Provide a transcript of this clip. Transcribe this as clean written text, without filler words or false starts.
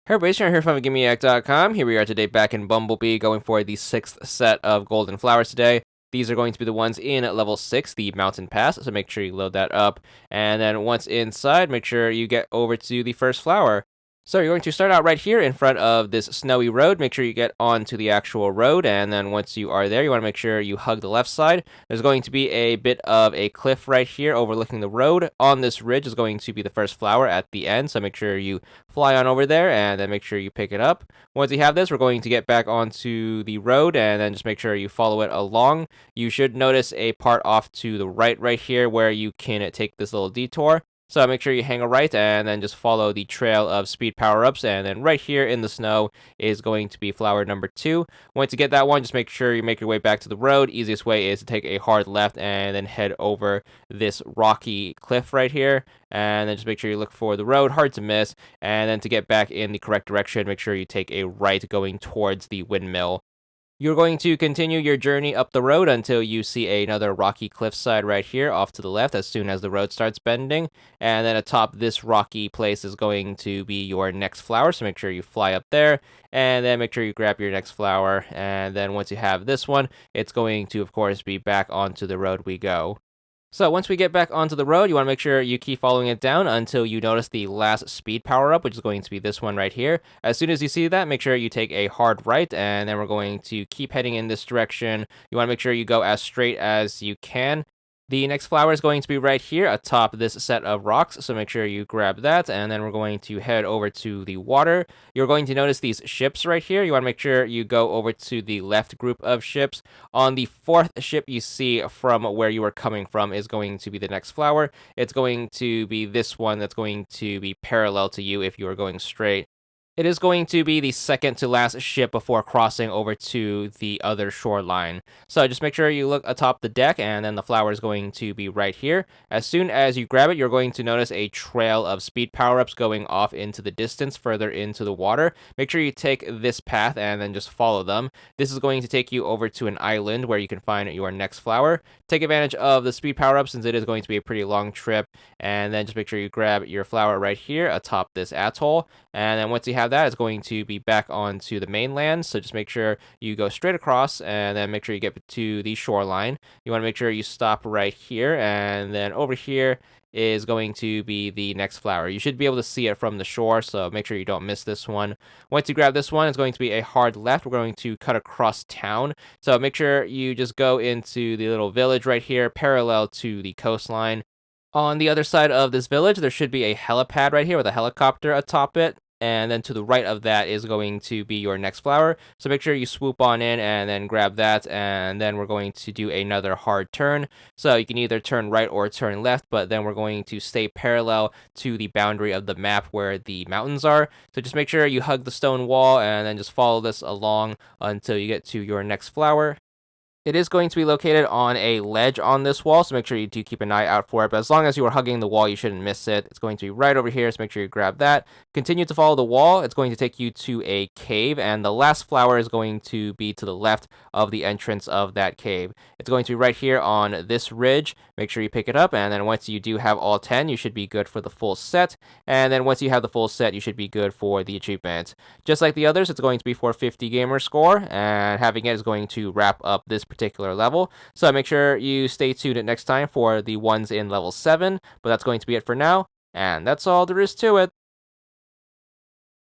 Hey everybody, Sharon here from VidGamiac.com. Here we are today back in Bumblebee, going for the 6th set of golden flowers today. These are going to be the ones in level 6, the mountain pass, so make sure you load that up. And then once inside, make sure you get over to the first flower. So you're going to start out right here in front of this snowy road. Make sure you get onto the actual road, and then once you are there, you want to make sure you hug the left side. There's going to be a bit of a cliff right here overlooking the road. On this ridge is going to be the first flower at the end, so make sure you fly on over there and then make sure you pick it up. Once you have this, we're going to get back onto the road and then just make sure you follow it along. You should notice a part off to the right here where you can take this little detour. So make sure you hang a right and then just follow the trail of speed power-ups, and then right here in the snow is going to be flower number 2. Once you get that one, just make sure you make your way back to the road. Easiest way is to take a hard left and then head over this rocky cliff right here, and then just make sure you look for the road, hard to miss, and then to get back in the correct direction, make sure you take a right going towards the windmill. You're going to continue your journey up the road until you see another rocky cliffside right here off to the left as soon as the road starts bending. And then atop this rocky place is going to be your next flower, so make sure you fly up there. And then make sure you grab your next flower. And then once you have this one, it's going to, of course, be back onto the road we go. So once we get back onto the road, you want to make sure you keep following it down until you notice the last speed power-up, which is going to be this one right here. As soon as you see that, make sure you take a hard right, and then we're going to keep heading in this direction. You want to make sure you go as straight as you can. The next flower is going to be right here atop this set of rocks, so make sure you grab that, and then we're going to head over to the water. You're going to notice these ships right here. You want to make sure you go over to the left group of ships. On the 4th ship you see from where you are coming from is going to be the next flower. It's going to be this one that's going to be parallel to you if you are going straight. It is going to be the second to last ship before crossing over to the other shoreline. So just make sure you look atop the deck, and then the flower is going to be right here. As soon as you grab it, you're going to notice a trail of speed power-ups going off into the distance further into the water. Make sure you take this path and then just follow them. This is going to take you over to an island where you can find your next flower. Take advantage of the speed power-up since it is going to be a pretty long trip, and then just make sure you grab your flower right here atop this atoll. And then once you have that, it's going to be back onto the mainland. So just make sure you go straight across and then make sure you get to the shoreline. You want to make sure you stop right here, and then over here is going to be the next flower. You should be able to see it from the shore, so make sure you don't miss this one. Once you grab this one, it's going to be a hard left. We're going to cut across town. So make sure you just go into the little village right here, parallel to the coastline. On the other side of this village, there should be a helipad right here with a helicopter atop it. And then to the right of that is going to be your next flower. So make sure you swoop on in and then grab that. And then we're going to do another hard turn. So you can either turn right or turn left, but then we're going to stay parallel to the boundary of the map where the mountains are. So just make sure you hug the stone wall and then just follow this along until you get to your next flower. It is going to be located on a ledge on this wall, so make sure you do keep an eye out for it. But as long as you are hugging the wall, you shouldn't miss it. It's going to be right over here, so make sure you grab that. Continue to follow the wall. It's going to take you to a cave, and the last flower is going to be to the left of the entrance of that cave. It's going to be right here on this ridge. Make sure you pick it up, and then once you do have all 10, you should be good for the full set. And then once you have the full set, you should be good for the achievement. Just like the others, it's going to be for 50 gamer score, and having it is going to wrap up this particular level. So make sure you stay tuned next time for the ones in level 7, but that's going to be it for now, and that's all there is to it.